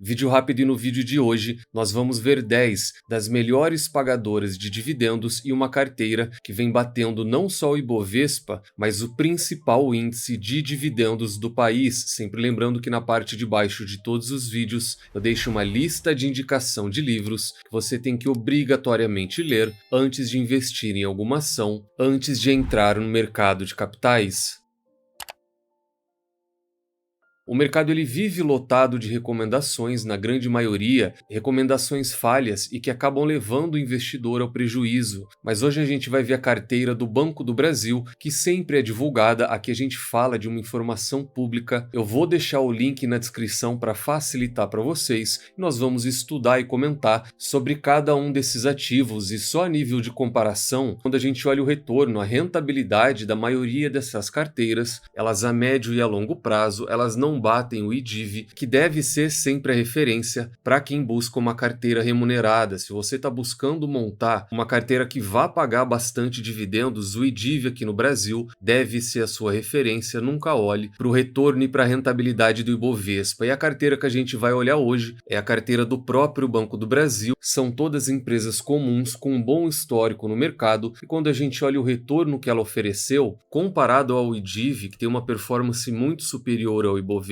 Vídeo rápido e no vídeo de hoje nós vamos ver 10 das melhores pagadoras de dividendos e uma carteira que vem batendo não só o Ibovespa, mas o principal índice de dividendos do país. Sempre lembrando que na parte de baixo de todos os vídeos eu deixo uma lista de indicação de livros que você tem que obrigatoriamente ler antes de investir em alguma ação, antes de entrar no mercado de capitais. O mercado ele vive lotado de recomendações, na grande maioria, recomendações falhas e que acabam levando o investidor ao prejuízo. Mas hoje a gente vai ver a carteira do Banco do Brasil, que sempre é divulgada. Aqui a gente fala de uma informação pública. Eu vou deixar o link na descrição para facilitar para vocês. Nós vamos estudar e comentar sobre cada um desses ativos e só a nível de comparação, quando a gente olha o retorno, a rentabilidade da maioria dessas carteiras, elas a médio e a longo prazo, elas não batem o IDIV, que deve ser sempre a referência para quem busca uma carteira remunerada. Se você está buscando montar uma carteira que vá pagar bastante dividendos, o IDIV aqui no Brasil deve ser a sua referência. Nunca olhe para o retorno e para a rentabilidade do Ibovespa. E a carteira que a gente vai olhar hoje é a carteira do próprio Banco do Brasil. São todas empresas comuns com um bom histórico no mercado, e quando a gente olha o retorno que ela ofereceu, comparado ao IDIV, que tem uma performance muito superior ao Ibovespa,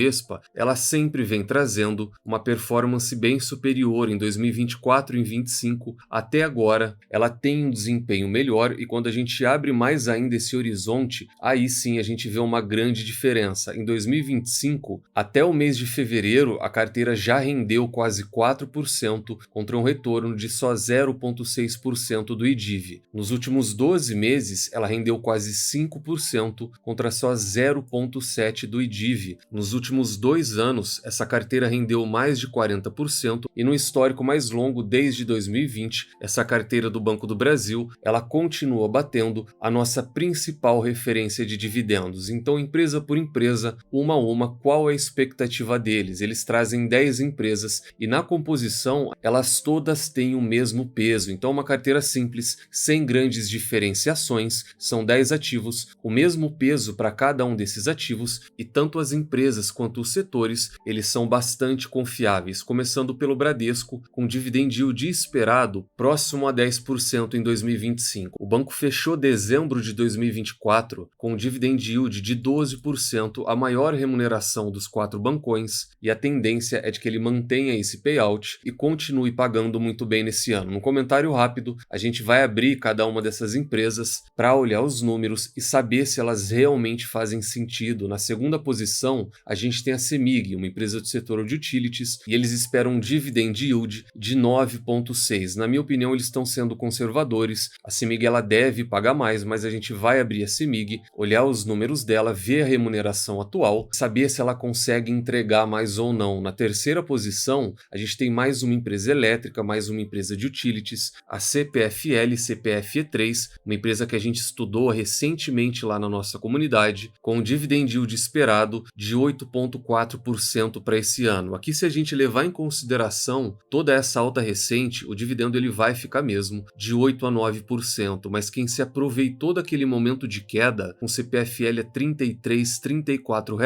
ela sempre vem trazendo uma performance bem superior em 2024 e em 2025. Até agora, ela tem um desempenho melhor, e quando a gente abre mais ainda esse horizonte, aí sim a gente vê uma grande diferença. Em 2025, até o mês de fevereiro, a carteira já rendeu quase 4% contra um retorno de só 0,6% do IDIV. Nos últimos 12 meses, ela rendeu quase 5% contra só 0,7% do IDIV. Nos últimos 2 anos, essa carteira rendeu mais de 40%, e no histórico mais longo, desde 2020, essa carteira do Banco do Brasil, ela continua batendo a nossa principal referência de dividendos. Então, empresa por empresa, uma a uma, qual é a expectativa deles? Eles trazem 10 empresas e na composição, elas todas têm o mesmo peso. Então, uma carteira simples, sem grandes diferenciações, são 10 ativos, o mesmo peso para cada um desses ativos, e tanto as empresas quanto os setores, eles são bastante confiáveis, começando pelo Bradesco, com dividend yield esperado próximo a 10% em 2025. O banco fechou dezembro de 2024 com dividend yield de 12%, a maior remuneração dos 4 bancões, e a tendência é de que ele mantenha esse payout e continue pagando muito bem nesse ano. No comentário rápido, a gente vai abrir cada uma dessas empresas para olhar os números e saber se elas realmente fazem sentido. Na segunda posição, a gente tem a CEMIG, uma empresa do setor de utilities, e eles esperam um dividend yield de 9,6%. Na minha opinião, eles estão sendo conservadores. A CEMIG ela deve pagar mais, mas a gente vai abrir a CEMIG, olhar os números dela, ver a remuneração atual, saber se ela consegue entregar mais ou não. Na terceira posição, a gente tem mais uma empresa elétrica, mais uma empresa de utilities, a CPFL, CPFE3, uma empresa que a gente estudou recentemente lá na nossa comunidade, com um dividend yield esperado de 8,4% para esse ano. Aqui, se a gente levar em consideração toda essa alta recente, o dividendo ele vai ficar mesmo de 8 a 9%, mas quem se aproveitou daquele momento de queda, com CPFL a R$ 33, R$ 34,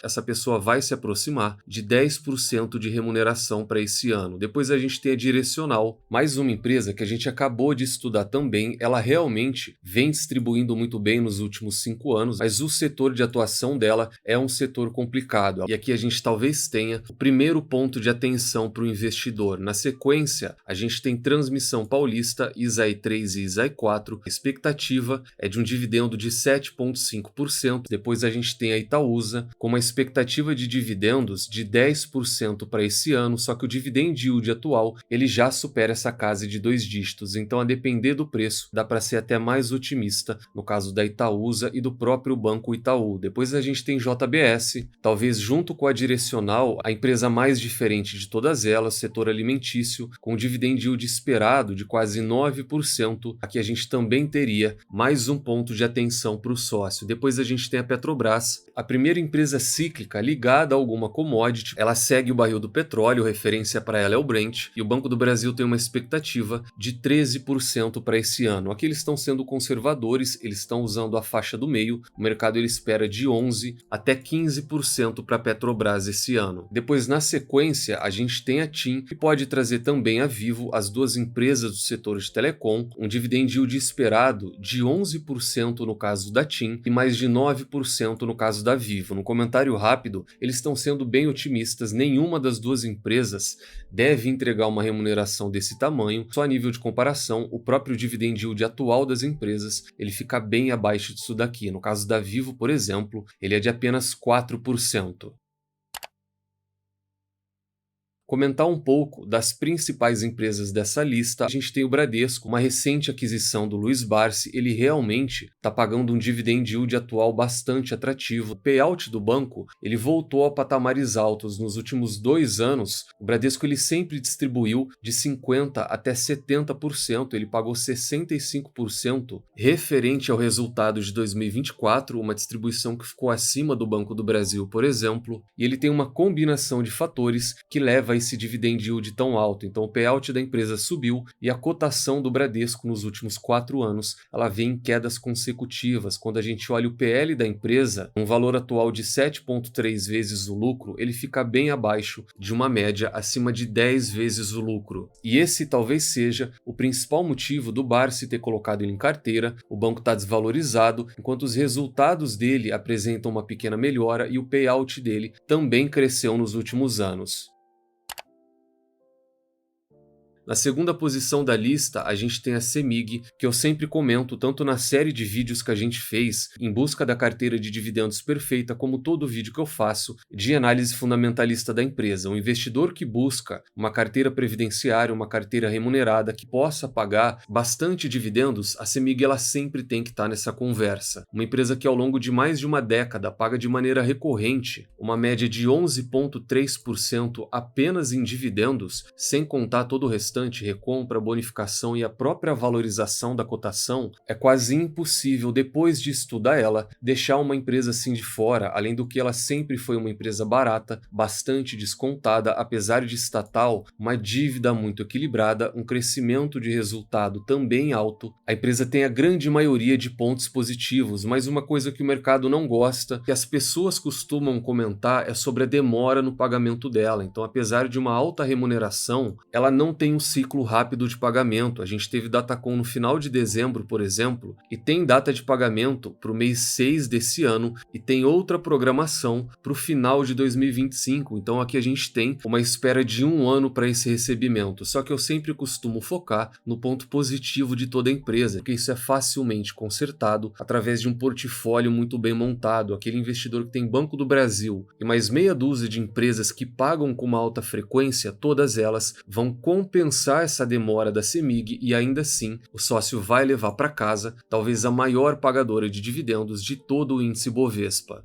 essa pessoa vai se aproximar de 10% de remuneração para esse ano. Depois a gente tem a Direcional, mais uma empresa que a gente acabou de estudar também. Ela realmente vem distribuindo muito bem nos últimos 5 anos, mas o setor de atuação dela é um setor complicado. E aqui a gente talvez tenha o primeiro ponto de atenção para o investidor. Na sequência, a gente tem Transmissão Paulista, ISAE 3 e ISAE 4. A expectativa é de um dividendo de 7,5%. Depois a gente tem a Itaúsa, com uma expectativa de dividendos de 10% para esse ano, só que o dividend yield atual ele já supera essa casa de 2 dígitos. Então, a depender do preço, dá para ser até mais otimista no caso da Itaúsa e do próprio Banco Itaú. Depois a gente tem JBS, talvez junto com a Direcional, a empresa mais diferente de todas elas, setor alimentício, com dividend yield esperado de quase 9%. Aqui a gente também teria mais um ponto de atenção para o sócio. Depois a gente tem a Petrobras, a primeira empresa cíclica ligada a alguma commodity. Ela segue o barril do petróleo, referência para ela é o Brent, e o Banco do Brasil tem uma expectativa de 13% para esse ano. Aqui eles estão sendo conservadores, eles estão usando a faixa do meio, o mercado ele espera de 11% até 15% 4% para a Petrobras esse ano. Depois, na sequência, a gente tem a TIM, que pode trazer também a Vivo, as duas empresas do setor de telecom, um dividend yield esperado de 11% no caso da TIM e mais de 9% no caso da Vivo. No comentário rápido, eles estão sendo bem otimistas, nenhuma das duas empresas deve entregar uma remuneração desse tamanho. Só a nível de comparação, o próprio dividend yield atual das empresas, ele fica bem abaixo disso daqui. No caso da Vivo, por exemplo, ele é de apenas 4%. Comentar um pouco das principais empresas dessa lista, a gente tem o Bradesco, uma recente aquisição do Luiz Barsi, ele realmente está pagando um dividend yield atual bastante atrativo. O payout do banco, ele voltou a patamares altos nos últimos 2 anos. O Bradesco ele sempre distribuiu de 50% até 70%, ele pagou 65% referente ao resultado de 2024, uma distribuição que ficou acima do Banco do Brasil, por exemplo, e ele tem uma combinação de fatores que leva a esse dividend yield tão alto. Então o payout da empresa subiu e a cotação do Bradesco nos últimos 4 anos ela vem em quedas consecutivas. Quando a gente olha o PL da empresa, um valor atual de 7,3 vezes o lucro, ele fica bem abaixo de uma média acima de 10 vezes o lucro. E esse talvez seja o principal motivo do Barsi ter colocado ele em carteira. O banco está desvalorizado, enquanto os resultados dele apresentam uma pequena melhora e o payout dele também cresceu nos últimos anos. Na segunda posição da lista, a gente tem a CEMIG, que eu sempre comento tanto na série de vídeos que a gente fez em busca da carteira de dividendos perfeita, como todo vídeo que eu faço de análise fundamentalista da empresa. Um investidor que busca uma carteira previdenciária, uma carteira remunerada que possa pagar bastante dividendos, a CEMIG ela sempre tem que estar nessa conversa. Uma empresa que ao longo de mais de uma década paga de maneira recorrente uma média de 11,3% apenas em dividendos, sem contar todo o restante, recompra, bonificação e a própria valorização da cotação, é quase impossível, depois de estudar ela, deixar uma empresa assim de fora, além do que ela sempre foi uma empresa barata, bastante descontada, apesar de estatal, uma dívida muito equilibrada, um crescimento de resultado também alto. A empresa tem a grande maioria de pontos positivos, mas uma coisa que o mercado não gosta, que as pessoas costumam comentar, é sobre a demora no pagamento dela. Então, apesar de uma alta remuneração, ela não tem um ciclo rápido de pagamento. A gente teve Datacom no final de dezembro, por exemplo, e tem data de pagamento para o mês 6 desse ano e tem outra programação para o final de 2025. Então aqui a gente tem uma espera de 1 ano para esse recebimento. Só que eu sempre costumo focar no ponto positivo de toda a empresa, porque isso é facilmente consertado através de um portfólio muito bem montado. Aquele investidor que tem Banco do Brasil e mais meia dúzia de empresas que pagam com uma alta frequência, todas elas vão compensar essa demora da CEMIG e ainda assim o sócio vai levar para casa talvez a maior pagadora de dividendos de todo o índice Bovespa.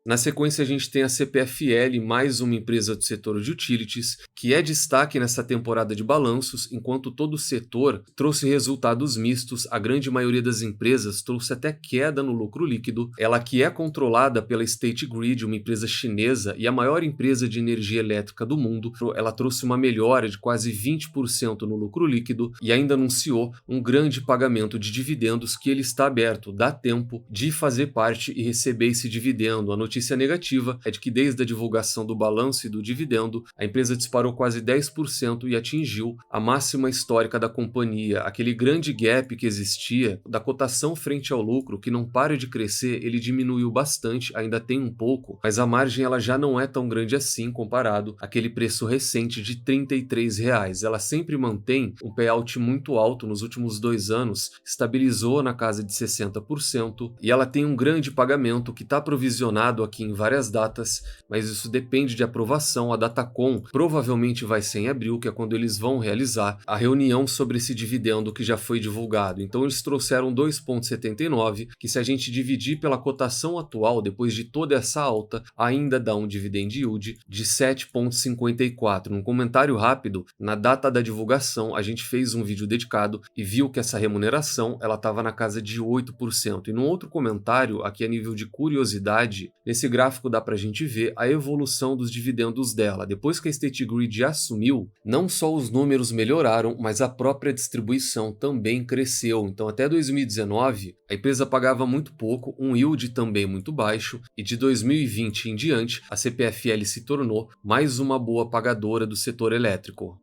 Na sequência, a gente tem a CPFL, mais uma empresa do setor de utilities, que é destaque nessa temporada de balanços, enquanto todo o setor trouxe resultados mistos, a grande maioria das empresas trouxe até queda no lucro líquido. Ela que é controlada pela State Grid, uma empresa chinesa e a maior empresa de energia elétrica do mundo, ela trouxe uma melhora de quase 20% no lucro líquido e ainda anunciou um grande pagamento de dividendos que ele está aberto, dá tempo de fazer parte e receber esse dividendo. A notícia negativa é de que desde a divulgação do balanço e do dividendo, a empresa disparou quase 10% e atingiu a máxima histórica da companhia. Aquele grande gap que existia da cotação frente ao lucro, que não para de crescer, ele diminuiu bastante, ainda tem um pouco, mas a margem ela já não é tão grande assim comparado àquele preço recente de R$ 33. Ela sempre mantém um payout muito alto nos últimos 2 anos, estabilizou na casa de 60% e ela tem um grande pagamento que está provisionado aqui em várias datas, mas isso depende de aprovação. A Datacom provavelmente vai ser em abril, que é quando eles vão realizar a reunião sobre esse dividendo que já foi divulgado. Então eles trouxeram 2,79, que se a gente dividir pela cotação atual, depois de toda essa alta, ainda dá um dividend yield de 7,54. Num comentário rápido, na data da divulgação, a gente fez um vídeo dedicado e viu que essa remuneração ela estava na casa de 8%. E num outro comentário, aqui a nível de curiosidade, Nesse gráfico dá para a gente ver a evolução dos dividendos dela. Depois que a State Grid assumiu, não só os números melhoraram, mas a própria distribuição também cresceu. Então até 2019, a empresa pagava muito pouco, um yield também muito baixo, e de 2020 em diante, a CPFL se tornou mais uma boa pagadora do setor elétrico.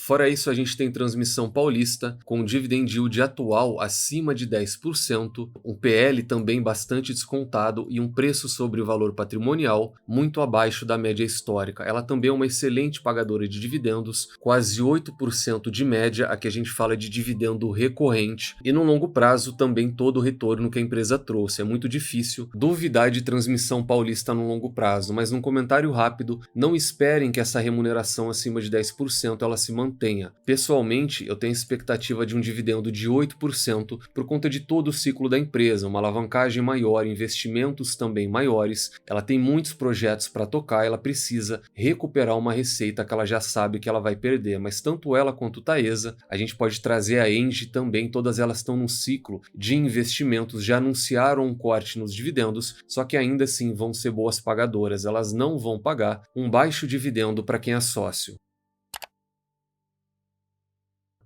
Fora isso, a gente tem Transmissão Paulista, com um dividend yield atual acima de 10%, um PL também bastante descontado e um preço sobre o valor patrimonial muito abaixo da média histórica. Ela também é uma excelente pagadora de dividendos, quase 8% de média, aqui a gente fala de dividendo recorrente, e no longo prazo também todo o retorno que a empresa trouxe. É muito difícil duvidar de Transmissão Paulista no longo prazo, mas num comentário rápido, não esperem que essa remuneração acima de 10% ela se mantenha. Pessoalmente, eu tenho expectativa de um dividendo de 8% por conta de todo o ciclo da empresa, uma alavancagem maior, investimentos também maiores, ela tem muitos projetos para tocar, ela precisa recuperar uma receita que ela já sabe que ela vai perder, mas tanto ela quanto Taesa, a gente pode trazer a Engie também, todas elas estão num ciclo de investimentos, já anunciaram um corte nos dividendos, só que ainda assim vão ser boas pagadoras, elas não vão pagar um baixo dividendo para quem é sócio.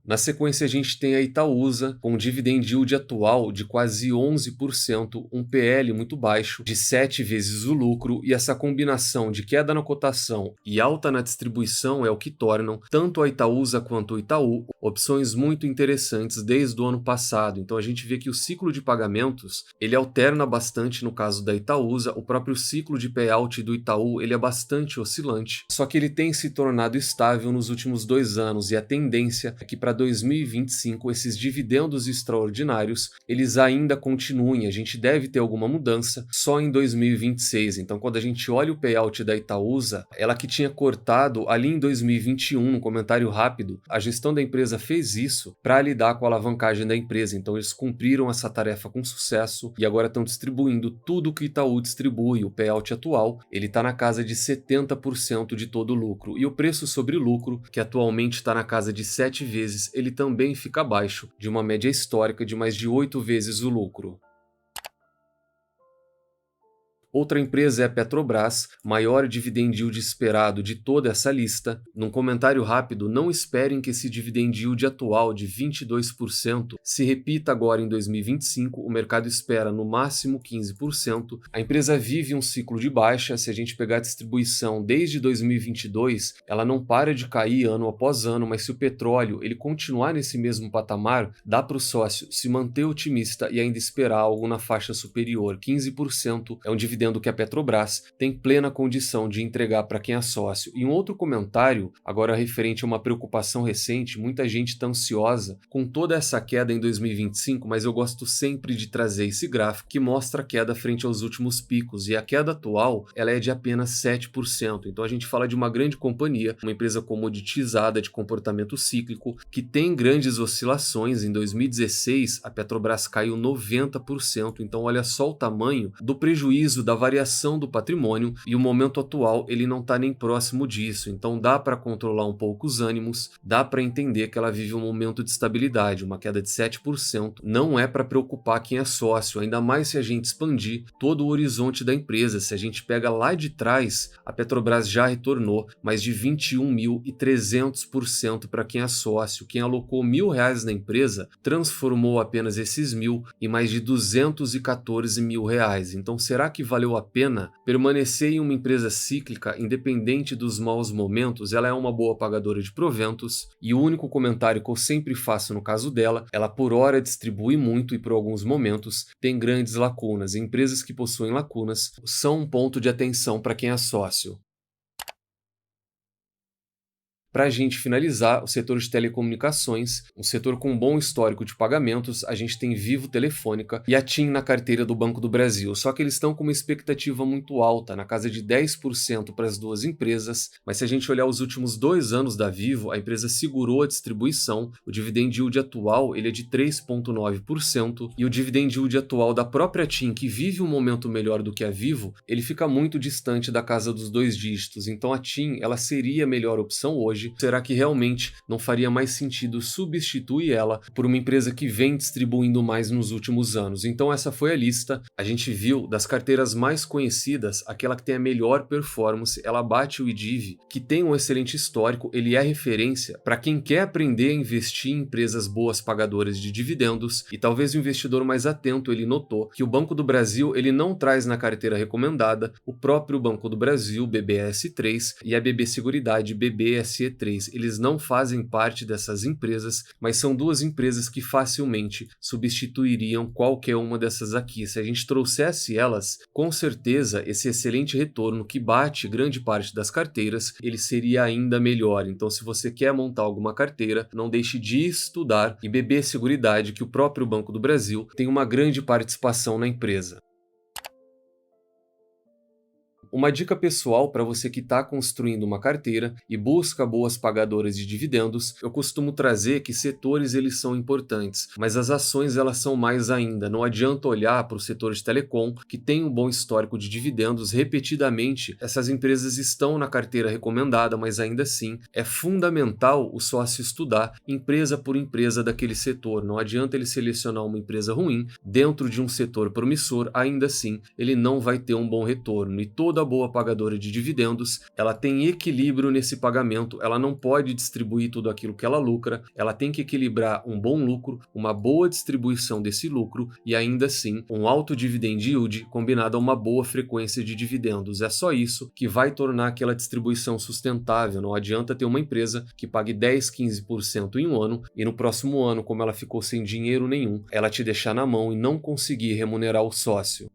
Na sequência, a gente tem a Itaúsa, com um dividend yield atual de quase 11%, um PL muito baixo, de 7 vezes o lucro, e essa combinação de queda na cotação e alta na distribuição é o que tornam tanto a Itaúsa quanto o Itaú opções muito interessantes desde o ano passado. Então a gente vê que o ciclo de pagamentos, ele alterna bastante no caso da Itaúsa, o próprio ciclo de payout do Itaú, ele é bastante oscilante, só que ele tem se tornado estável nos últimos 2 anos, e a tendência é que para 2025 esses dividendos extraordinários eles ainda continuem, a gente deve ter alguma mudança só em 2026. Então quando a gente olha o payout da Itaúsa, ela que tinha cortado ali em 2021, no comentário rápido, a gestão da empresa fez isso para lidar com a alavancagem da empresa, então eles cumpriram essa tarefa com sucesso e agora estão distribuindo tudo que o Itaú distribui. O payout atual ele está na casa de 70% de todo o lucro, e o preço sobre lucro, que atualmente está na casa de 7 vezes, ele também fica abaixo de uma média histórica de mais de 8 vezes o lucro. Outra empresa é a Petrobras, maior dividend yield esperado de toda essa lista. Num comentário rápido, não esperem que esse dividend yield atual de 22% se repita agora em 2025, o mercado espera no máximo 15%. A empresa vive um ciclo de baixa, se a gente pegar a distribuição desde 2022, ela não para de cair ano após ano, mas se o petróleo ele continuar nesse mesmo patamar, dá para o sócio se manter otimista e ainda esperar algo na faixa superior. 15% é um dividendo que a Petrobras tem plena condição de entregar para quem é sócio. E um outro comentário, agora referente a uma preocupação recente, muita gente está ansiosa com toda essa queda em 2025, mas eu gosto sempre de trazer esse gráfico que mostra a queda frente aos últimos picos, e a queda atual ela é de apenas 7%. Então a gente fala de uma grande companhia, uma empresa comoditizada de comportamento cíclico, que tem grandes oscilações. Em 2016, a Petrobras caiu 90%, então olha só o tamanho do prejuízo da variação do patrimônio, e o momento atual ele não está nem próximo disso, então dá para controlar um pouco os ânimos, dá para entender que ela vive um momento de estabilidade. Uma queda de 7% não é para preocupar quem é sócio, ainda mais se a gente expandir todo o horizonte da empresa. Se a gente pega lá de trás, a Petrobras já retornou mais de 21.300% para quem é sócio. Quem alocou R$1.000 na empresa transformou apenas esses 1.000 em mais de R$214.000. Então será que valeu a pena permanecer em uma empresa cíclica, independente dos maus momentos? Ela é uma boa pagadora de proventos, e o único comentário que eu sempre faço no caso dela, ela por hora distribui muito e por alguns momentos tem grandes lacunas. Empresas que possuem lacunas são um ponto de atenção para quem é sócio. Para a gente finalizar, o setor de telecomunicações, um setor com um bom histórico de pagamentos, a gente tem Vivo Telefônica e a TIM na carteira do Banco do Brasil, só que eles estão com uma expectativa muito alta, na casa de 10% para as duas empresas, mas se a gente olhar os últimos 2 anos da Vivo, a empresa segurou a distribuição, o dividend yield atual ele é de 3,9%, e o dividend yield atual da própria TIM, que vive um momento melhor do que a Vivo, ele fica muito distante da casa dos 2 dígitos, então a TIM ela seria a melhor opção hoje, hoje, será que realmente não faria mais sentido substituir ela por uma empresa que vem distribuindo mais nos últimos anos? Então essa foi a lista. A gente viu das carteiras mais conhecidas, aquela que tem a melhor performance, ela bate o IDIV, que tem um excelente histórico, ele é referência para quem quer aprender a investir em empresas boas pagadoras de dividendos, e talvez o investidor mais atento ele notou que o Banco do Brasil ele não traz na carteira recomendada o próprio Banco do Brasil, BBS3, e a BB Seguridade, BBSE3. Eles não fazem parte dessas empresas, mas são duas empresas que facilmente substituiriam qualquer uma dessas aqui. Se a gente trouxesse elas, com certeza esse excelente retorno que bate grande parte das carteiras, ele seria ainda melhor. Então, se você quer montar alguma carteira, não deixe de estudar e BB Seguridade, que o próprio Banco do Brasil tem uma grande participação na empresa. Uma dica pessoal para você que está construindo uma carteira e busca boas pagadoras de dividendos, eu costumo trazer que setores eles são importantes, mas as ações elas são mais ainda. Não adianta olhar para o setor de telecom, que tem um bom histórico de dividendos repetidamente. Essas empresas estão na carteira recomendada, mas ainda assim é fundamental o sócio estudar empresa por empresa daquele setor. Não adianta ele selecionar uma empresa ruim dentro de um setor promissor, ainda assim ele não vai ter um bom retorno. E toda boa pagadora de dividendos, ela tem equilíbrio nesse pagamento, ela não pode distribuir tudo aquilo que ela lucra, ela tem que equilibrar um bom lucro, uma boa distribuição desse lucro e ainda assim um alto dividend yield combinado a uma boa frequência de dividendos. É só isso que vai tornar aquela distribuição sustentável. Não adianta ter uma empresa que pague 10, 15% em um ano e no próximo ano, como ela ficou sem dinheiro nenhum, ela te deixar na mão e não conseguir remunerar o sócio.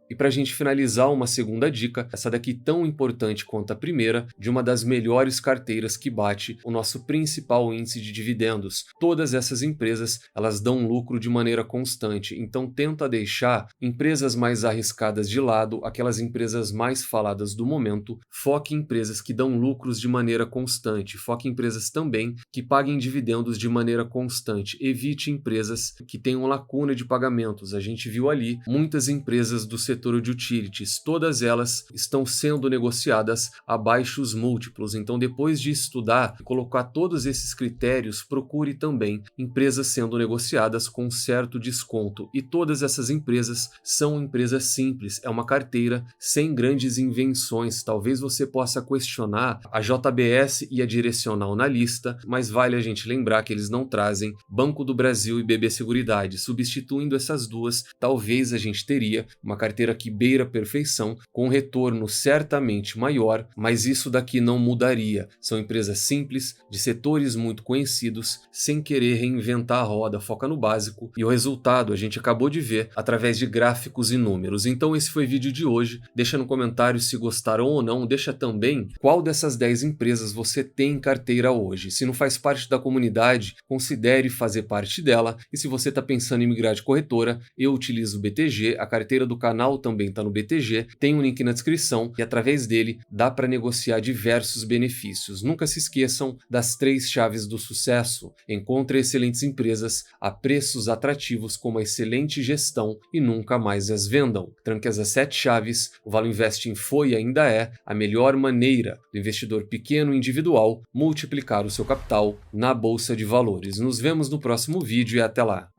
E para a gente finalizar, uma segunda dica, essa daqui tão importante quanto a primeira, de uma das melhores carteiras que bate o nosso principal índice de dividendos. Todas essas empresas, elas dão lucro de maneira constante, então tenta deixar empresas mais arriscadas de lado, aquelas empresas mais faladas do momento, foque em empresas que dão lucros de maneira constante, foque em empresas também que paguem dividendos de maneira constante, evite empresas que tenham lacuna de pagamentos. A gente viu ali muitas empresas do setor de utilities, todas elas estão sendo negociadas a baixos múltiplos. Então, depois de estudar e colocar todos esses critérios, procure também empresas sendo negociadas com certo desconto. E todas essas empresas são empresas simples, é uma carteira sem grandes invenções. Talvez você possa questionar a JBS e a Direcional na lista, mas vale a gente lembrar que eles não trazem Banco do Brasil e BB Seguridade. Substituindo essas duas, talvez a gente teria uma carteira que beira a perfeição, com retorno certamente maior, mas isso daqui não mudaria. São empresas simples, de setores muito conhecidos, sem querer reinventar a roda, foca no básico, e o resultado a gente acabou de ver através de gráficos e números. Então esse foi o vídeo de hoje, deixa no comentário se gostaram ou não, deixa também qual dessas 10 empresas você tem em carteira hoje. Se não faz parte da comunidade, considere fazer parte dela, e se você está pensando em migrar de corretora, eu utilizo o BTG, a carteira do canal também está no BTG, tem um link na descrição e através dele dá para negociar diversos benefícios. Nunca se esqueçam das 3 chaves do sucesso. Encontre excelentes empresas a preços atrativos com uma excelente gestão e nunca mais as vendam. Tranque as 7 chaves, o Valor Investing foi e ainda é a melhor maneira do investidor pequeno individual multiplicar o seu capital na Bolsa de Valores. Nos vemos no próximo vídeo e até lá.